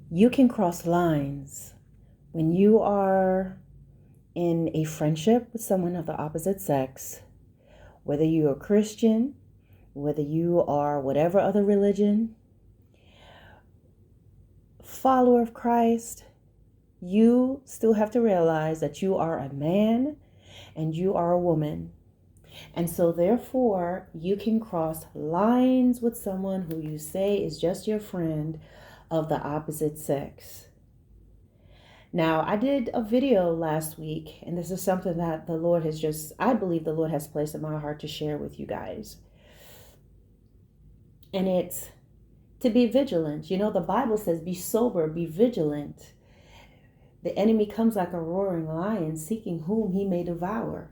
You can cross lines when you are in a friendship with someone of the opposite sex, whether you're a Christian, whether you are whatever other religion, follower of Christ, you still have to realize that you are a man and you are a woman. And so therefore, you can cross lines with someone who you say is just your friend of the opposite sex. Now, I did a video last week, and this is something that the Lord has I believe the Lord has placed in my heart to share with you guys. And it's to be vigilant. You know, the Bible says, be sober, be vigilant. The enemy comes like a roaring lion, seeking whom he may devour.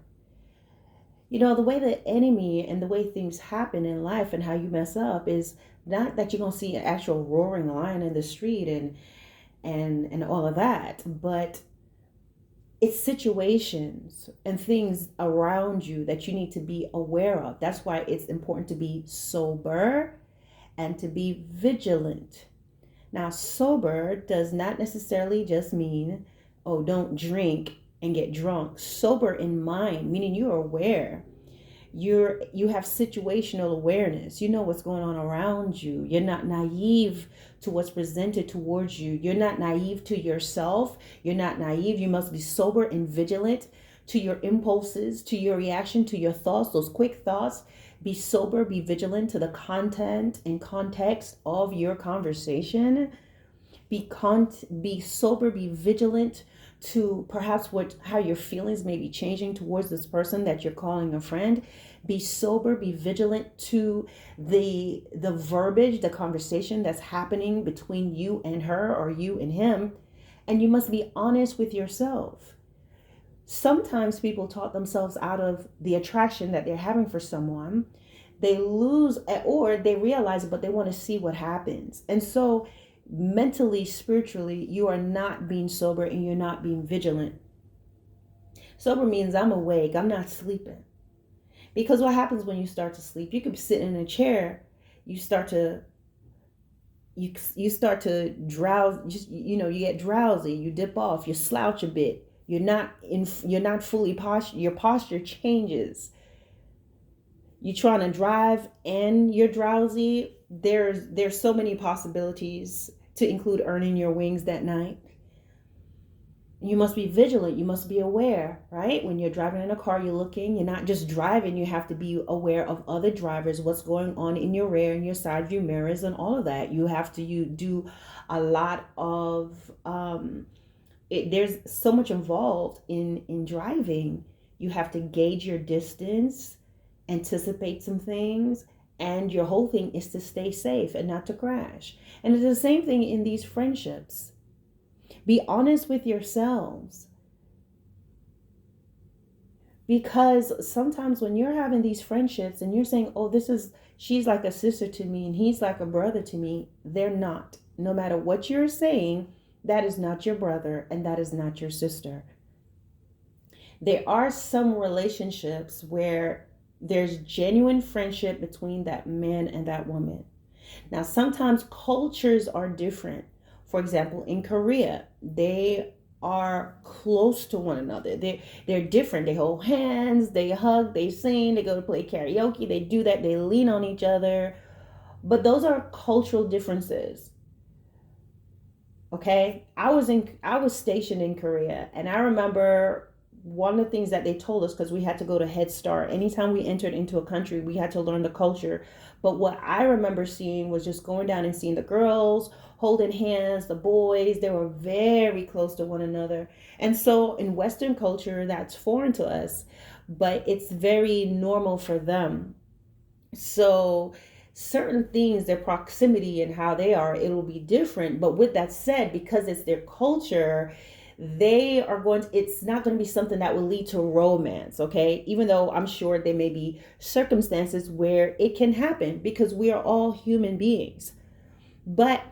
You know, the way the enemy and the way things happen in life and how you mess up is not that you're going to see an actual roaring lion in the street and all of that, but it's situations and things around you that you need to be aware of. That's why it's important to be sober and to be vigilant. Now, sober does not necessarily just mean, oh, don't drink and get drunk. Sober in mind, meaning you're aware. You have situational awareness. You know what's going on around you. You're not naive to what's presented towards you. You're not naive to yourself. You're not naive. You must be sober and vigilant to your impulses, to your reaction, to your thoughts, those quick thoughts. Be sober, be vigilant to the content and context of your conversation. Be sober, be vigilant to perhaps how your feelings may be changing towards this person that you're calling a friend. Be sober, be vigilant to the verbiage, the conversation that's happening between you and her or you and him. And you must be honest with yourself. Sometimes people talk themselves out of the attraction that they're having for someone. They lose, or they realize it, but they want to see what happens. And so mentally, spiritually, you are not being sober and you're not being vigilant. Sober means I'm awake, I'm not sleeping. Because what happens when you start to sleep? You could sit in a chair, you start to drowse, you get drowsy, you dip off, you slouch a bit. You're not fully postured. Your posture changes. You're trying to drive and you're drowsy. There's so many possibilities to include earning your wings that night. You must be vigilant. You must be aware, right? When you're driving in a car, you're looking. You're not just driving. You have to be aware of other drivers, what's going on in your rear and your side view mirrors and all of that. You do a lot of there's so much involved in driving. You have to gauge your distance, anticipate some things, and your whole thing is to stay safe and not to crash. And it's the same thing in these friendships. Be honest with yourselves. Because sometimes when you're having these friendships and you're saying, oh, she's like a sister to me and he's like a brother to me, they're not. No matter what you're saying, that is not your brother and that is not your sister. There are some relationships where there's genuine friendship between that man and that woman. Now, sometimes cultures are different. For example, in Korea, they are close to one another. They're different. They hold hands, they hug, they sing, they go to play karaoke, they do that, they lean on each other. But those are cultural differences. Okay, I was stationed in Korea, and I remember one of the things that they told us, because we had to go to Head Start. Anytime we entered into a country, we had to learn the culture. But what I remember seeing was just going down and seeing the girls holding hands, the boys, they were very close to one another. And so in Western culture, that's foreign to us, but it's very normal for them. So certain things, their proximity and how they are, it will be different. But with that said, because it's their culture, it's not going to be something that will lead to romance, okay? Even though I'm sure there may be circumstances where it can happen because we are all human beings. But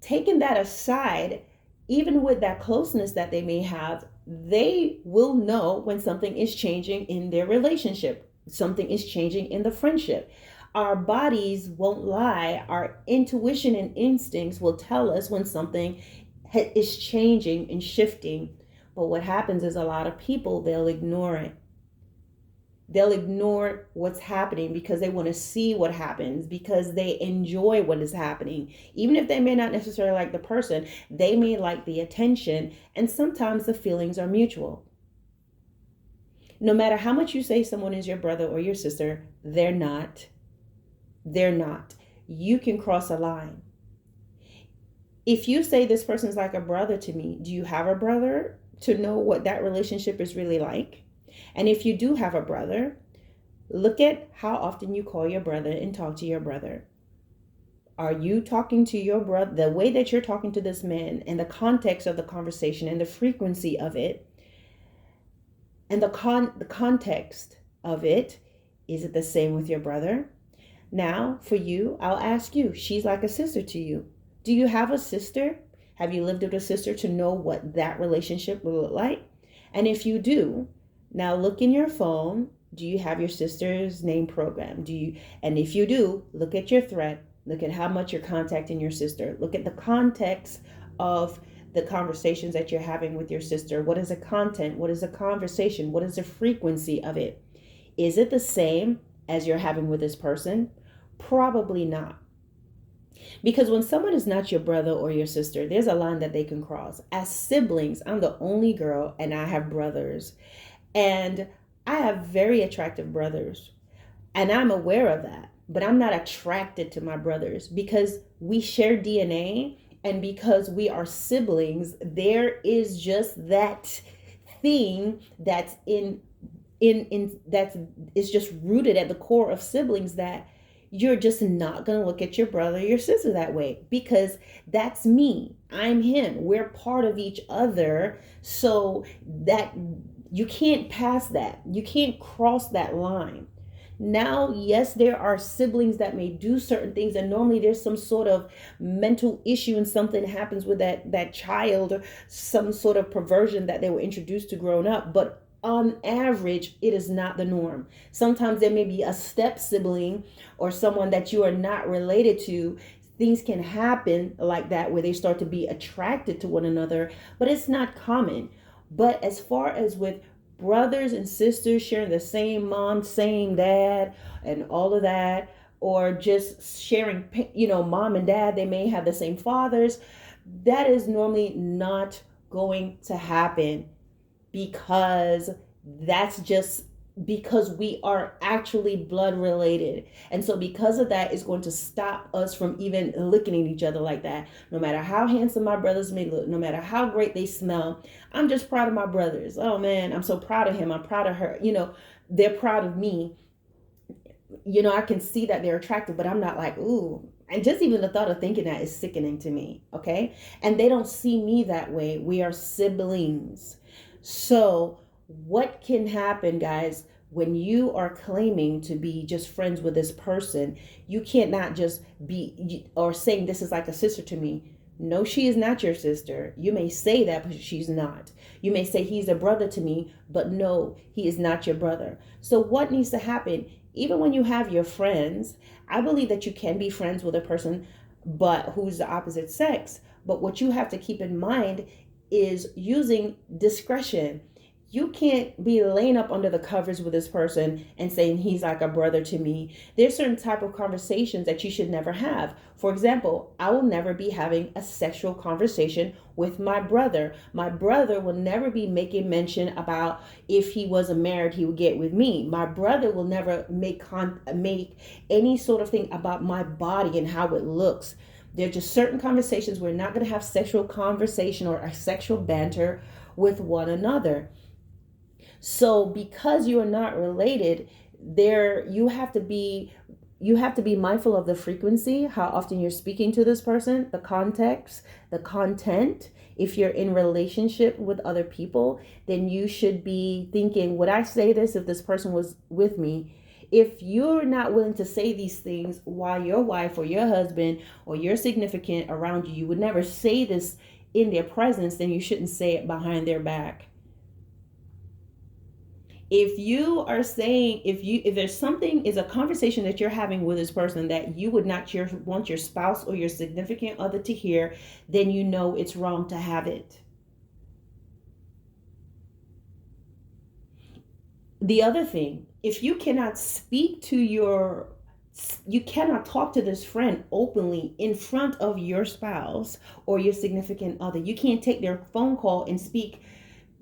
taking that aside, even with that closeness that they may have, they will know when something is changing in their relationship, something is changing in the friendship. Our bodies won't lie. Our intuition and instincts will tell us when something is changing and shifting. But what happens is a lot of people, they'll ignore it. They'll ignore what's happening because they want to see what happens, because they enjoy what is happening. Even if they may not necessarily like the person, they may like the attention, and sometimes the feelings are mutual. No matter how much you say someone is your brother or your sister, they're not. They're not. You can cross a line. If you say this person's like a brother to me, do you have a brother to know what that relationship is really like? And if you do have a brother, look at how often you call your brother and talk to your brother. Are you talking to your brother the way that you're talking to this man, and the context of the conversation and the frequency of it and the context of it? Is it the same with your brother? Now, for you, I'll ask you, she's like a sister to you. Do you have a sister? Have you lived with a sister to know what that relationship will look like? And if you do, now look in your phone. Do you have your sister's name programmed? And if you do, look at your thread. Look at how much you're contacting your sister. Look at the context of the conversations that you're having with your sister. What is the content? What is the conversation? What is the frequency of it? Is it the same as you're having with this person? Probably not. Because when someone is not your brother or your sister, there's a line that they can cross. As siblings, I'm the only girl and I have brothers. And I have very attractive brothers. And I'm aware of that. But I'm not attracted to my brothers because we share DNA, and because we are siblings, there is just that thing that's it's just rooted at the core of siblings, that you're just not going to look at your brother or your sister that way, because that's me. I'm him. We're part of each other. So that you can't pass that. You can't cross that line. Now, yes, there are siblings that may do certain things, and normally there's some sort of mental issue and something happens with that child, or some sort of perversion that they were introduced to growing up. But on average, it is not the norm. Sometimes there may be a step sibling or someone that you are not related to. Things can happen like that where they start to be attracted to one another, but it's not common. But as far as with brothers and sisters sharing the same mom, same dad, and all of that, or just sharing, mom and dad, they may have the same fathers, that is normally not going to happen, because that's just because we are actually blood related. And so because of that, it's going to stop us from even looking at each other like that. No matter how handsome my brothers may look, no matter how great they smell, I'm just proud of my brothers. Oh man, I'm so proud of him. I'm proud of her. They're proud of me. I can see that they're attractive, but I'm not like, ooh. And just even the thought of thinking that is sickening to me. Okay. And they don't see me that way. We are siblings. So what can happen, guys, when you are claiming to be just friends with this person? You can't not just be or saying this is like a sister to me. No, she is not your sister. You may say that, but she's not. You may say he's a brother to me, but no, he is not your brother. So what needs to happen? Even when you have your friends, I believe that you can be friends with a person but who's the opposite sex. But what you have to keep in mind is using discretion. You can't be laying up under the covers with this person and saying he's like a brother to me. There's certain type of conversations that you should never have. For example, I will never be having a sexual conversation with my brother. My brother will never be making mention about if he wasn't married, he would get with me. My brother will never make any sort of thing about my body and how it looks. There are just certain conversations we're not going to have sexual conversation or a sexual banter with one another. So because you are not related, you have to be mindful of the frequency, how often you're speaking to this person, the context, the content. If you're in relationship with other people, then you should be thinking, would I say this if this person was with me? If you're not willing to say these things while your wife or your husband or your significant around you would never say this in their presence, then you shouldn't say it behind their back. If you are saying, if there's something, is a conversation that you're having with this person that you would not want your spouse or your significant other to hear, then you know it's wrong to have it. The other thing, if you cannot you cannot talk to this friend openly in front of your spouse or your significant other. You can't take their phone call and speak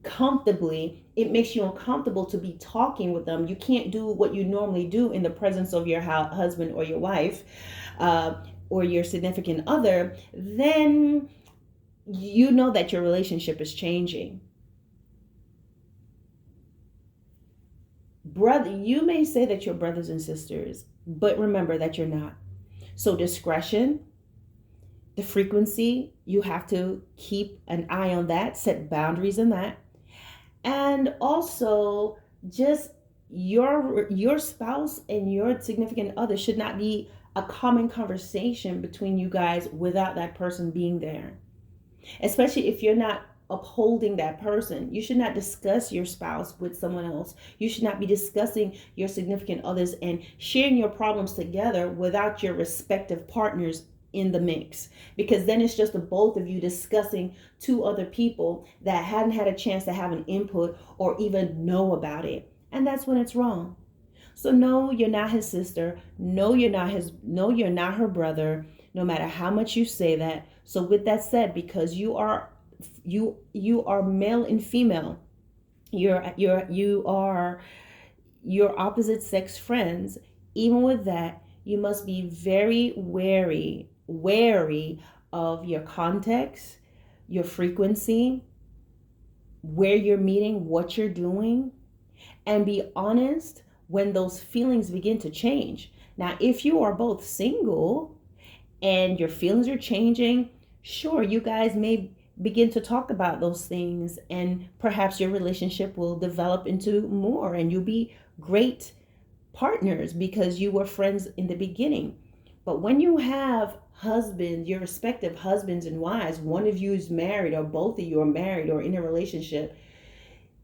comfortably. It makes you uncomfortable to be talking with them. You can't do what you normally do in the presence of your husband or your wife, or your significant other. Then you know that your relationship is changing. Brother, you may say that you're brothers and sisters, but remember that you're not. So discretion, the frequency, you have to keep an eye on that, set boundaries in that. And also, just your spouse and your significant other should not be a common conversation between you guys without that person being there. Especially if you're not upholding that person. You should not discuss your spouse with someone else. You should not be discussing your significant others and sharing your problems together without your respective partners in the mix, because then it's just the both of you discussing two other people that hadn't had a chance to have an input or even know about it, and that's when it's wrong. So no, you're not his sister. No, you're not her brother, no matter how much you say that. So with that said, because you are male and female, you are your opposite sex friends. Even with that, you must be very wary of your context, your frequency, where you're meeting, what you're doing, and be honest when those feelings begin to change. Now, if you are both single and your feelings are changing, sure, you guys may begin to talk about those things, and perhaps your relationship will develop into more, and you'll be great partners because you were friends in the beginning. But when you have husbands, your respective husbands and wives, one of you is married or both of you are married or in a relationship,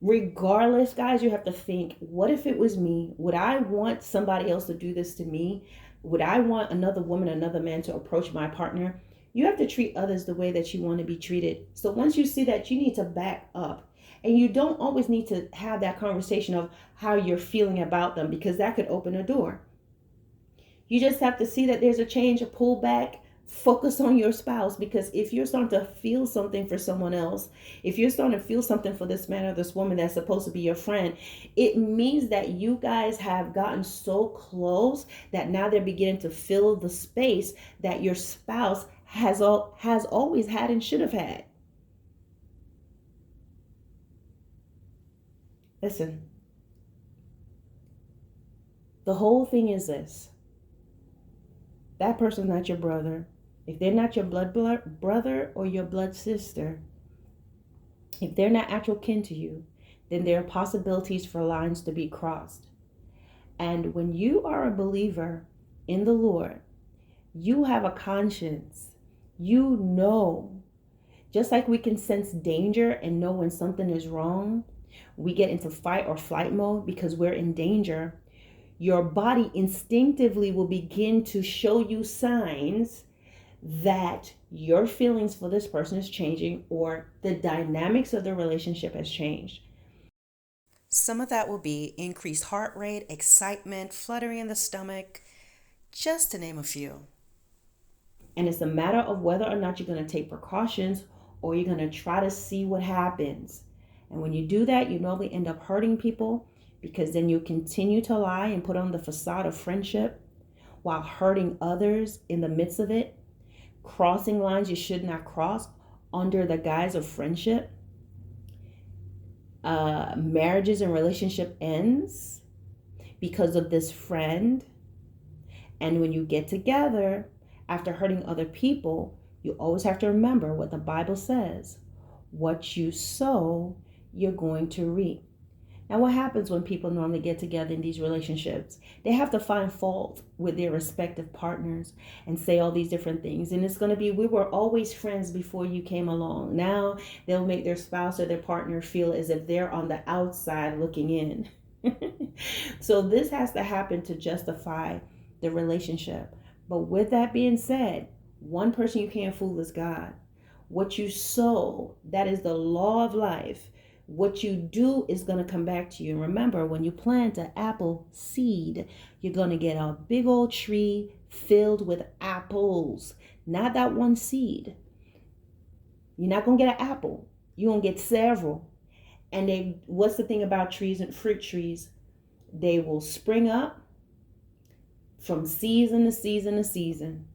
regardless, guys, you have to think, what if it was me? Would I want somebody else to do this to me? Would I want another woman, another man to approach my partner? You have to treat others the way that you want to be treated. So once you see that, you need to back up. And you don't always need to have that conversation of how you're feeling about them, because that could open a door. You just have to see that there's a change, a pullback, focus on your spouse. Because if you're starting to feel something for someone else, if you're starting to feel something for this man or this woman that's supposed to be your friend, it means that you guys have gotten so close that now they're beginning to fill the space that your spouse has always had and should have had. Listen, the whole thing is this: that person's not your brother. If they're not your blood brother or your blood sister, if they're not actual kin to you, then there are possibilities for lines to be crossed. And when you are a believer in the Lord, you have a conscience. You know, just like we can sense danger and know when something is wrong, we get into fight or flight mode because we're in danger. Your body instinctively will begin to show you signs that your feelings for this person is changing, or the dynamics of the relationship has changed. Some of that will be increased heart rate, excitement, fluttering in the stomach, just to name a few. And it's a matter of whether or not you're going to take precautions or you're going to try to see what happens. And when you do that, you normally end up hurting people, because then you continue to lie and put on the facade of friendship while hurting others in the midst of it, crossing lines you should not cross under the guise of friendship. Marriages and relationship ends because of this friend. And when you get together after hurting other people, you always have to remember what the Bible says: what you sow, you're going to reap. Now, what happens when people normally get together in these relationships? They have to find fault with their respective partners and say all these different things. And it's going to be, we were always friends before you came along. Now they'll make their spouse or their partner feel as if they're on the outside looking in. So this has to happen to justify the relationship. But with that being said, one person you can't fool is God. What you sow, that is the law of life. What you do is going to come back to you. And remember, when you plant an apple seed, you're going to get a big old tree filled with apples, not that one seed. You're not going to get an apple. You're going to get several. And what's the thing about trees and fruit trees? They will spring up from season to season to season.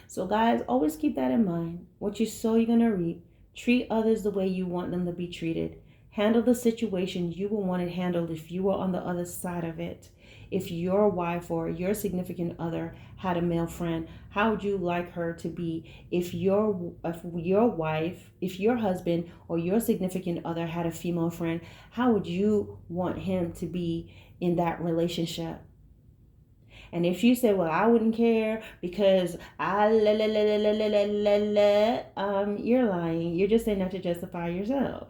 So guys, always keep that in mind. What you sow, you're going to reap. Treat others the way you want them to be treated. Handle the situation you would want it handled if you were on the other side of it. If your wife or your significant other had a male friend, how would you like her to be? If your wife, if your husband or your significant other had a female friend, how would you want him to be in that relationship? And if you say, well, I wouldn't care because you're lying. You're just saying that to justify yourself.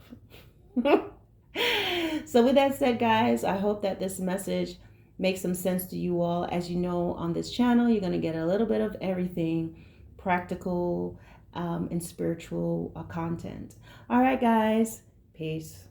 So with that said, guys, I hope that this message makes some sense to you all. As you know, on this channel, you're going to get a little bit of everything, practical and spiritual content. All right, guys. Peace.